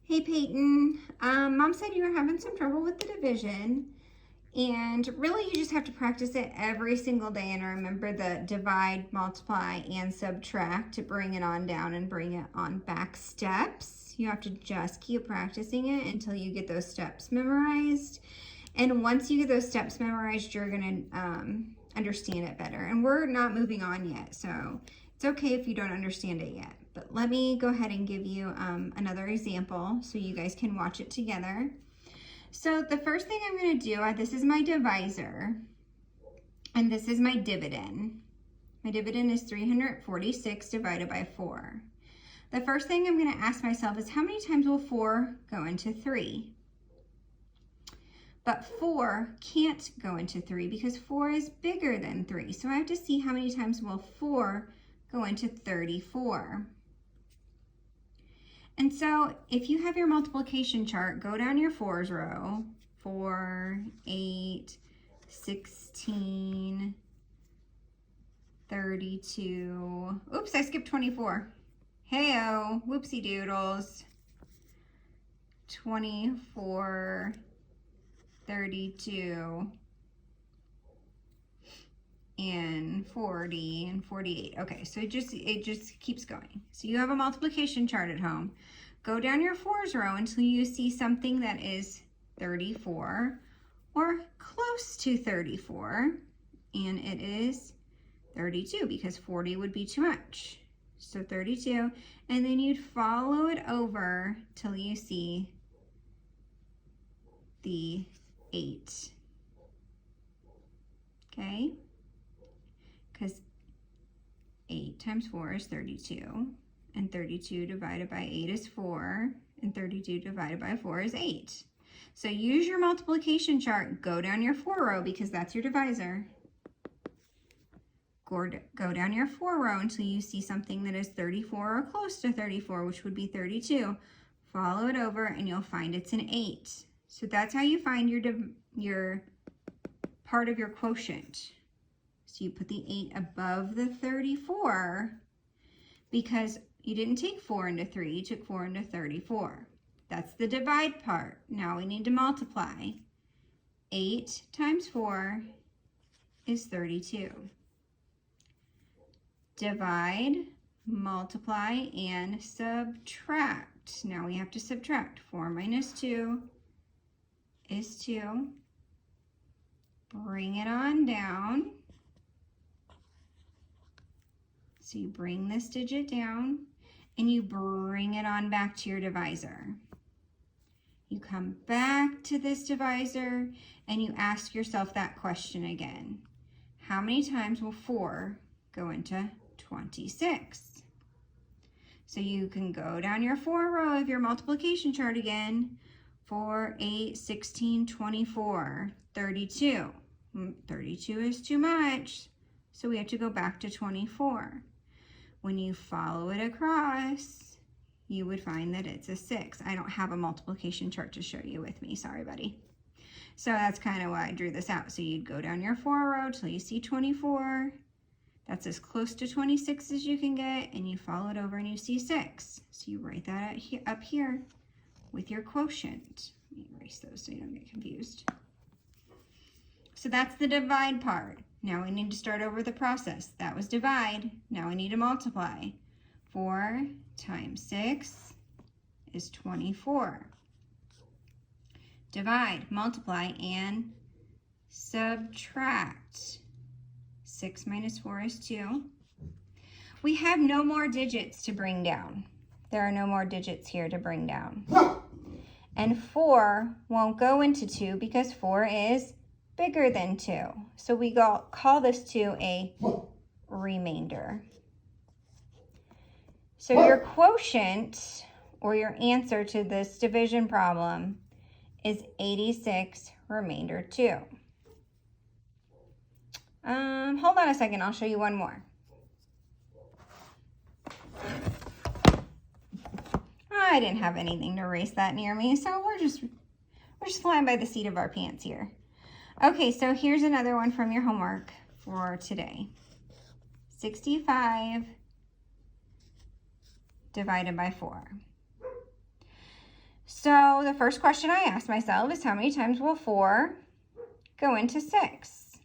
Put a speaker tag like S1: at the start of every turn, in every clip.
S1: Hey Peyton, Mom said you were having some trouble with the division, and really you just have to practice it every single day and remember the divide, multiply, and subtract to bring it on down and bring it on back steps. You have to just keep practicing it until you get those steps memorized. And once you get those steps memorized, you're gonna understand it better. And we're not moving on yet, so it's okay if you don't understand it yet. But let me go ahead and give you another example so you guys can watch it together. So the first thing I'm going to do, this is my divisor, and this is my dividend. My dividend is 346 divided by 4. The first thing I'm going to ask myself is how many times will 4 go into 3? But 4 can't go into 3 because 4 is bigger than 3. So I have to see how many times will 4 go into 34. And so if you have your multiplication chart, go down your 4s row, 4, 8, 16, 32. Oops, I skipped 24. Hey-oh, whoopsie doodles. 24, 32, and 40 and 48. Okay, so it just keeps going. So you have a multiplication chart at home. Go down your 4s row until you see something that is 34 or close to 34, and it is 32 because 40 would be too much. So 32, and then you'd follow it over till you see the 8. Okay? Because 8 times 4 is 32, and 32 divided by 8 is 4, and 32 divided by 4 is 8. So use your multiplication chart, go down your 4 row because that's your divisor. Go down your 4 row until you see something that is 34 or close to 34, which would be 32. Follow it over and you'll find it's an 8. So that's how you find your part of your quotient. So you put the 8 above the 34 because you didn't take 4 into 3, you took 4 into 34. That's the divide part. Now we need to multiply. 8 times 4 is 32. Divide, multiply, and subtract. Now we have to subtract. 4 minus 2 is 2. Bring it on down. So you bring this digit down and you bring it on back to your divisor. You come back to this divisor and you ask yourself that question again. How many times will 4 go into 26? So you can go down your 4 row of your multiplication chart again. 4, 8, 16, 24, 32. 32 is too much, so we have to go back to 24. When you follow it across, you would find that it's a 6. I don't have a multiplication chart to show you with me. Sorry, buddy. So that's kind of why I drew this out. So you'd go down your 4 row till you see 24. That's as close to 26 as you can get, and you follow it over and you see 6. So you write that up here with your quotient. Let me erase those so you don't get confused. So that's the divide part. Now we need to start over the process. That was divide. Now we need to multiply. 4 times 6 is 24. Divide, multiply, and subtract. 6 minus 4 is 2. We have no more digits to bring down. There are no more digits here to bring down. And 4 won't go into 2 because 4 is bigger than 2. So we call this 2 a remainder. So your quotient, or your answer to this division problem, is 86 remainder 2. Hold on a second, I'll show you one more. I didn't have anything to erase that near me, so we're just flying by the seat of our pants here. Okay, so here's another one from your homework for today. 65 divided by 4. So the first question I asked myself is how many times will 4 go into 6?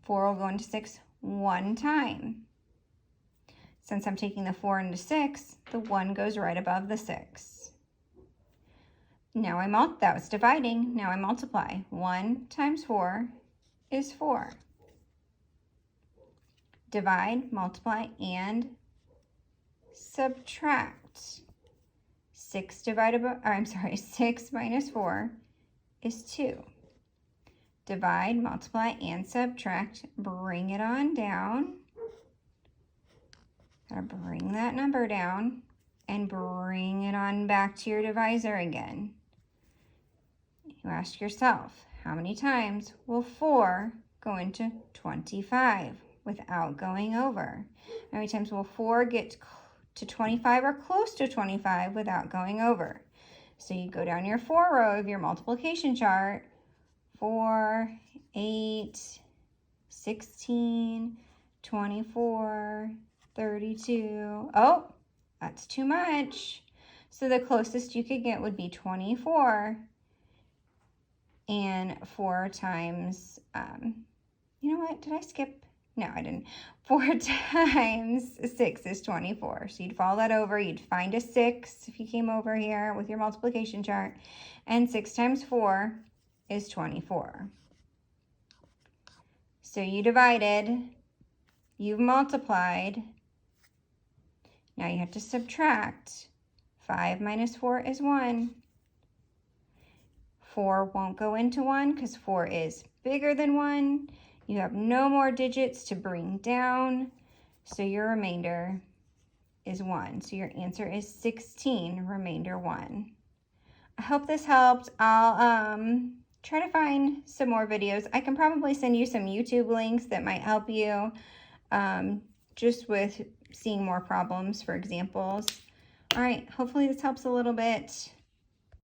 S1: 4 will go into 6 one time. Since I'm taking the 4 into 6, the 1 goes right above the 6. Now that was dividing. Now I multiply. 1 times 4 is 4. Divide, multiply, and subtract. 6 minus 4 is 2. Divide, multiply, and subtract. Bring it on down. Gotta bring that number down and bring it on back to your divisor again. You ask yourself, how many times will 4 go into 25 without going over? How many times will 4 get to 25 or close to 25 without going over? So you go down your 4 row of your multiplication chart. 4, 8, 16, 24, 32. Oh, that's too much. So the closest you could get would be 24. And 4 times, you know what, did I skip? No, I didn't. 4 times 6 is 24. So you'd follow that over. You'd find a 6 if you came over here with your multiplication chart. And 6 times 4 is 24. So you divided, you've multiplied. Now you have to subtract. 5 minus 4 is 1. 4 won't go into 1 because 4 is bigger than 1. You have no more digits to bring down, so your remainder is 1. So your answer is 16, remainder 1. I hope this helped. I'll try to find some more videos. I can probably send you some YouTube links that might help you just with seeing more problems for examples. All right, hopefully this helps a little bit.